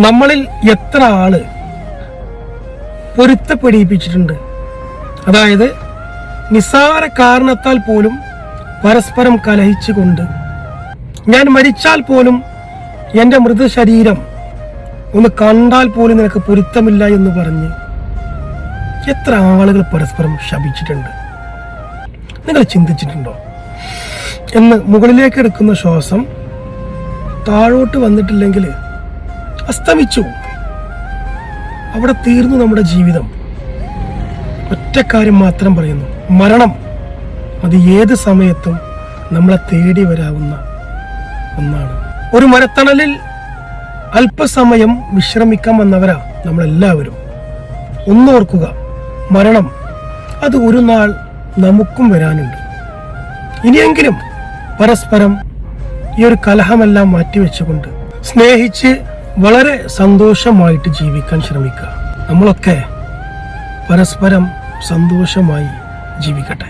നമ്മളിൽ എത്ര ആള് പൊരുത്തപ്പെടിയിപ്പിച്ചിട്ടുണ്ട്? അതായത് നിസ്സാര കാരണത്താൽ പോലും പരസ്പരം കലഹിച്ചുകൊണ്ട്, ഞാൻ മരിച്ചാൽ പോലും എൻ്റെ മൃതശരീരം ഒന്ന് കണ്ടാൽ പോലും നിനക്ക് പൊരുത്തമില്ല എന്ന് പറഞ്ഞ് എത്ര ആളുകൾ പരസ്പരം ശപിച്ചിട്ടുണ്ട്? നിങ്ങൾ ചിന്തിച്ചിട്ടുണ്ടോ? എന്ന് മുകളിലേക്ക് എടുക്കുന്ന ശ്വാസം താഴോട്ട് വന്നിട്ടില്ലെങ്കിൽ അസ്തമിച്ചു, അവിടെ തീർന്നു നമ്മുടെ ജീവിതം. ഒറ്റ കാര്യം മാത്രം പറയുന്നു, മരണം അത് ഏത് സമയത്തും നമ്മളെ തേടി വരാവുന്ന ഒന്നാണ്. ഒരു മരത്തണലിൽ അല്പസമയം വിശ്രമിക്കാൻ വന്നവരാ നമ്മളെല്ലാവരും. ഒന്നോർക്കുക, മരണം അത് ഒരു നാൾ നമുക്കും വരാനുണ്ട്. ഇനിയെങ്കിലും പരസ്പരം ഈ ഒരു കലഹമെല്ലാം മാറ്റിവെച്ചുകൊണ്ട് സ്നേഹിച്ച് വളരെ സന്തോഷമായിട്ട് ജീവിക്കാൻ ശ്രമിക്കുക. നമ്മളൊക്കെ പരസ്പരം സന്തോഷമായി ജീവിക്കട്ടെ.